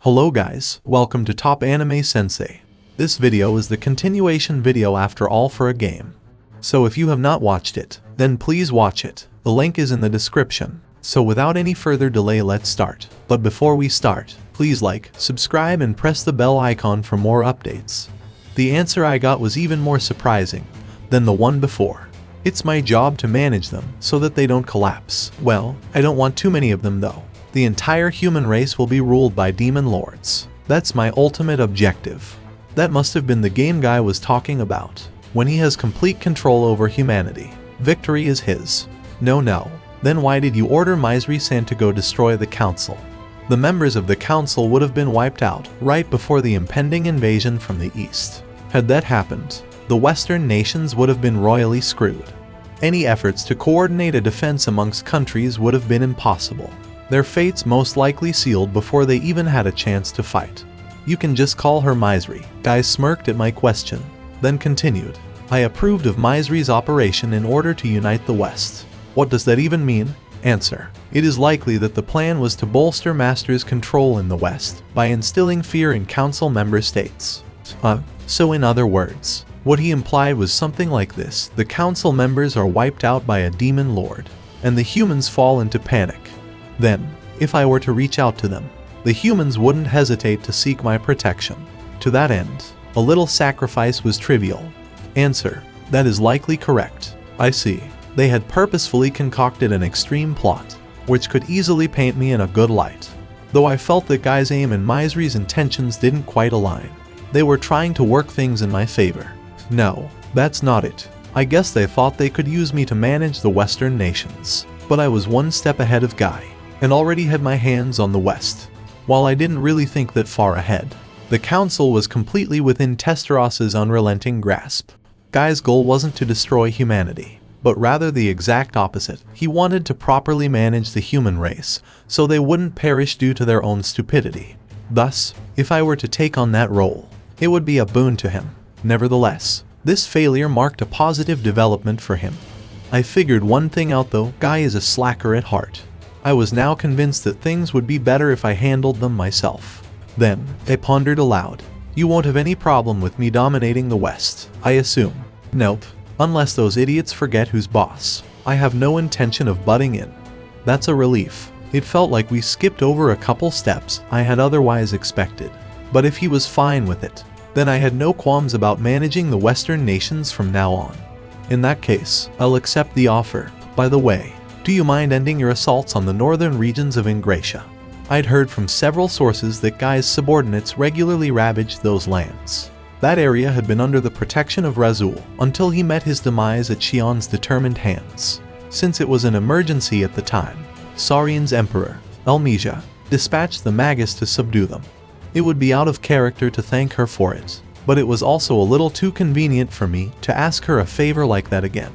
Hello guys, welcome to Top Anime Sensei. This video is the continuation video after all for a game. So if you have not watched it, then please watch it. The link is in the description. So without any further delay, let's start. But before we start, please like, subscribe and press the bell icon for more updates. The answer I got was even more surprising than the one before. It's my job to manage them so that they don't collapse. Well, I don't want too many of them though. The entire human race will be ruled by demon lords. That's my ultimate objective. That must have been the game guy was talking about. When he has complete control over humanity, victory is his. No. Then why did you order Misery-san to go destroy the council? The members of the council would have been wiped out right before the impending invasion from the east. Had that happened, the Western nations would have been royally screwed. Any efforts to coordinate a defense amongst countries would have been impossible. Their fates most likely sealed before they even had a chance to fight. You can just call her Misery. Guy smirked at my question, then continued. I approved of Misery's operation in order to unite the West. What does that even mean? Answer. It is likely that the plan was to bolster Master's control in the West by instilling fear in council member states. So in other words, what he implied was something like this. The council members are wiped out by a demon lord, and the humans fall into panic. Then, if I were to reach out to them, the humans wouldn't hesitate to seek my protection. To that end, a little sacrifice was trivial. Answer. That is likely correct. I see. They had purposefully concocted an extreme plot, which could easily paint me in a good light. Though I felt that Guy's aim and Misery's intentions didn't quite align. They were trying to work things in my favor. No, that's not it. I guess they thought they could use me to manage the Western nations. But I was one step ahead of Guy, and already had my hands on the West. While I didn't really think that far ahead, the council was completely within Testaross's unrelenting grasp. Guy's goal wasn't to destroy humanity, but rather the exact opposite. He wanted to properly manage the human race, so they wouldn't perish due to their own stupidity. Thus, if I were to take on that role, it would be a boon to him. Nevertheless, this failure marked a positive development for him. I figured one thing out though, Guy is a slacker at heart. I was now convinced that things would be better if I handled them myself. Then, I pondered aloud. You won't have any problem with me dominating the West, I assume. Nope, unless those idiots forget who's boss. I have no intention of butting in. That's a relief. It felt like we skipped over a couple steps I had otherwise expected. But if he was fine with it, then I had no qualms about managing the Western nations from now on. In that case, I'll accept the offer. By the way, do you mind ending your assaults on the northern regions of Ingratia? I'd heard from several sources that Guy's subordinates regularly ravaged those lands. That area had been under the protection of Razul until he met his demise at Xion's determined hands. Since it was an emergency at the time, Saurian's emperor, Elmesia, dispatched the Magus to subdue them. It would be out of character to thank her for it, but it was also a little too convenient for me to ask her a favor like that again.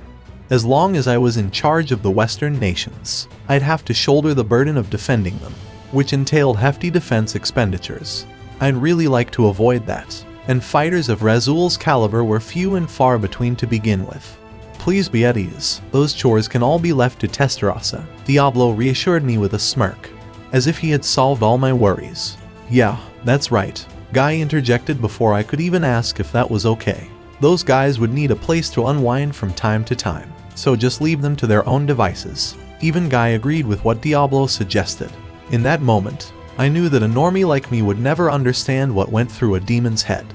As long as I was in charge of the Western nations, I'd have to shoulder the burden of defending them, which entailed hefty defense expenditures. I'd really like to avoid that, and fighters of Razul's caliber were few and far between to begin with. Please be at ease, those chores can all be left to Testarossa, Diablo reassured me with a smirk, as if he had solved all my worries. Yeah, that's right, Guy interjected before I could even ask if that was okay. Those guys would need a place to unwind from time to time, so just leave them to their own devices. Even Guy agreed with what Diablo suggested. In that moment, I knew that a normie like me would never understand what went through a demon's head.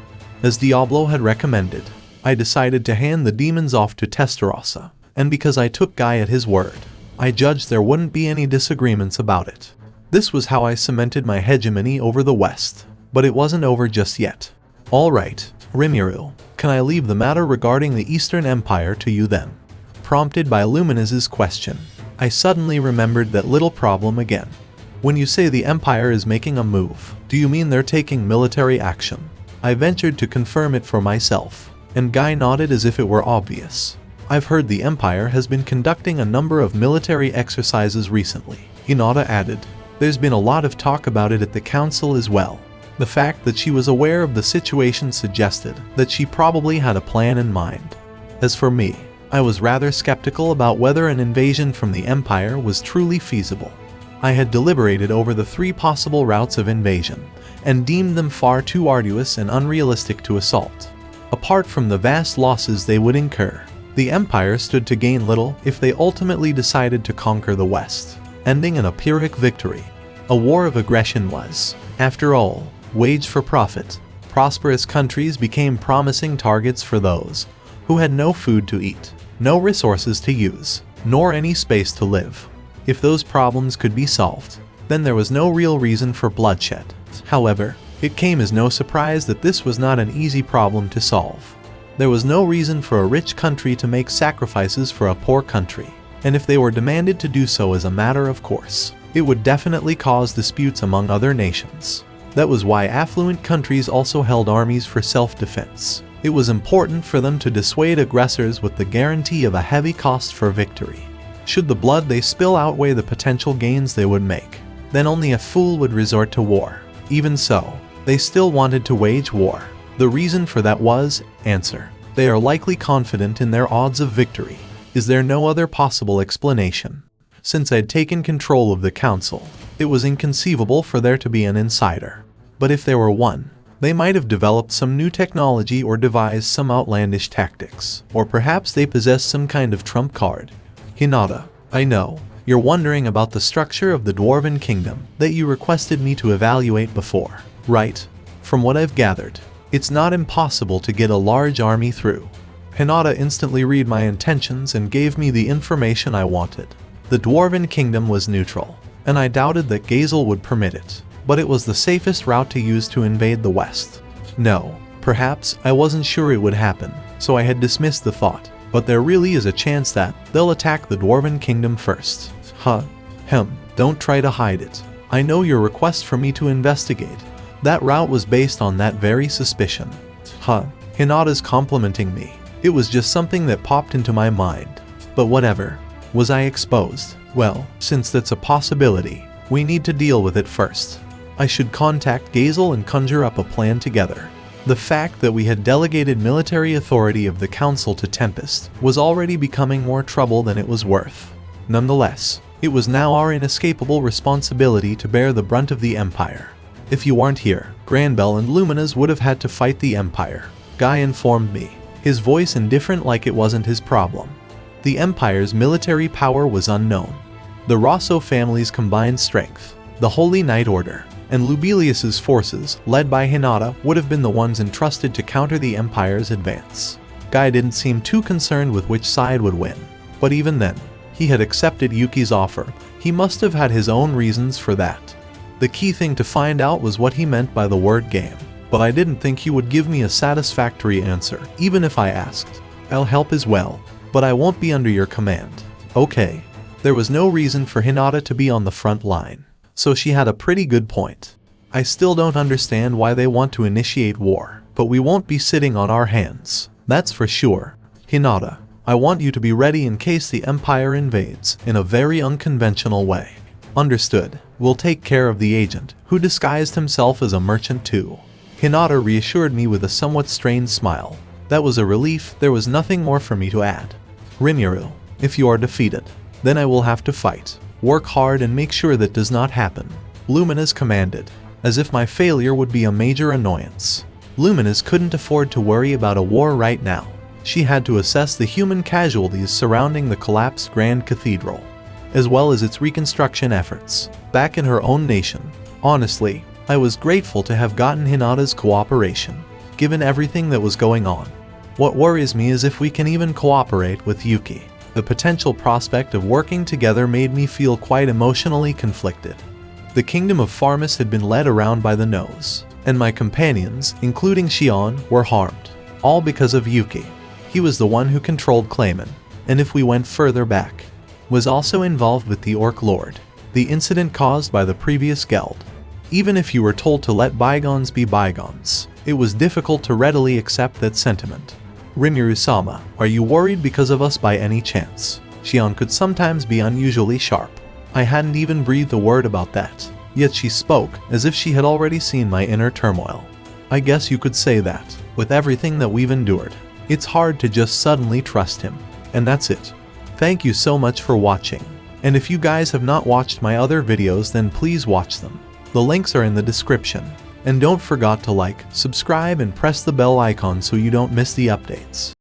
As Diablo had recommended, I decided to hand the demons off to Testarossa, and because I took Guy at his word, I judged there wouldn't be any disagreements about it. This was how I cemented my hegemony over the West, but it wasn't over just yet. Alright, Rimuru, can I leave the matter regarding the Eastern Empire to you then? Prompted by Luminous' question, I suddenly remembered that little problem again. When you say the Empire is making a move, do you mean they're taking military action? I ventured to confirm it for myself, and Guy nodded as if it were obvious. I've heard the Empire has been conducting a number of military exercises recently. Hinata added, there's been a lot of talk about it at the council as well. The fact that she was aware of the situation suggested that she probably had a plan in mind. As for me, I was rather skeptical about whether an invasion from the Empire was truly feasible. I had deliberated over the 3 possible routes of invasion, and deemed them far too arduous and unrealistic to assault. Apart from the vast losses they would incur, the Empire stood to gain little if they ultimately decided to conquer the West, ending in a Pyrrhic victory. A war of aggression was, after all, waged for profit. Prosperous countries became promising targets for those who had no food to eat, no resources to use, nor any space to live. If those problems could be solved, then there was no real reason for bloodshed. However, it came as no surprise that this was not an easy problem to solve. There was no reason for a rich country to make sacrifices for a poor country, and if they were demanded to do so as a matter of course, it would definitely cause disputes among other nations. That was why affluent countries also held armies for self-defense. It was important for them to dissuade aggressors with the guarantee of a heavy cost for victory. Should the blood they spill outweigh the potential gains they would make, then only a fool would resort to war. Even so, they still wanted to wage war. The reason for that was, answer, they are likely confident in their odds of victory. Is there no other possible explanation? Since I'd taken control of the council, it was inconceivable for there to be an insider. But if there were one, they might have developed some new technology or devised some outlandish tactics, or perhaps they possessed some kind of trump card. Hinata, I know, you're wondering about the structure of the Dwarven Kingdom that you requested me to evaluate before, right? From what I've gathered, it's not impossible to get a large army through. Hinata instantly read my intentions and gave me the information I wanted. The Dwarven Kingdom was neutral, and I doubted that Gazel would permit it, but it was the safest route to use to invade the West. No, perhaps I wasn't sure it would happen, so I had dismissed the thought, but there really is a chance that they'll attack the Dwarven Kingdom first. Don't try to hide it. I know your request for me to investigate. That route was based on that very suspicion. Hinata's complimenting me. It was just something that popped into my mind. But whatever. Was I exposed? Well, since that's a possibility, we need to deal with it first. I should contact Gazel and conjure up a plan together. The fact that we had delegated military authority of the council to Tempest was already becoming more trouble than it was worth. Nonetheless, it was now our inescapable responsibility to bear the brunt of the Empire. If you aren't here, Granbell and Luminous would have had to fight the Empire, Guy informed me, his voice indifferent like it wasn't his problem. The Empire's military power was unknown. The Rosso family's combined strength, the Holy Knight Order, and Lubelius's forces, led by Hinata, would have been the ones entrusted to counter the Empire's advance. Guy didn't seem too concerned with which side would win, but even then, he had accepted Yuki's offer. He must have had his own reasons for that. The key thing to find out was what he meant by the word game, but I didn't think he would give me a satisfactory answer, even if I asked. I'll help as well, but I won't be under your command. Okay. There was no reason for Hinata to be on the front line, so she had a pretty good point. I still don't understand why they want to initiate war, but we won't be sitting on our hands, that's for sure. Hinata, I want you to be ready in case the Empire invades in a very unconventional way. Understood. We'll take care of the agent, who disguised himself as a merchant too. Hinata reassured me with a somewhat strained smile. That was a relief. There was nothing more for me to add. Rinyaru, if you are defeated, then I will have to fight. Work hard and make sure that does not happen. Luminous commanded, as if my failure would be a major annoyance. Luminous couldn't afford to worry about a war right now. She had to assess the human casualties surrounding the collapsed Grand Cathedral, as well as its reconstruction efforts back in her own nation. Honestly, I was grateful to have gotten Hinata's cooperation, given everything that was going on. What worries me is if we can even cooperate with Yuki. The potential prospect of working together made me feel quite emotionally conflicted. The kingdom of Pharmus had been led around by the nose, and my companions, including Shion, were harmed, all because of Yuki. He was the one who controlled Clayman, and if we went further back, was also involved with the Orc Lord, the incident caused by the previous Geld. Even if you were told to let bygones be bygones, it was difficult to readily accept that sentiment. Rinyaru-sama, are you worried because of us by any chance? Shion could sometimes be unusually sharp. I hadn't even breathed a word about that, yet she spoke as if she had already seen my inner turmoil. I guess you could say that, with everything that we've endured, it's hard to just suddenly trust him. And that's it. Thank you so much for watching. And if you guys have not watched my other videos, then please watch them. The links are in the description. And don't forget to like, subscribe and press the bell icon so you don't miss the updates.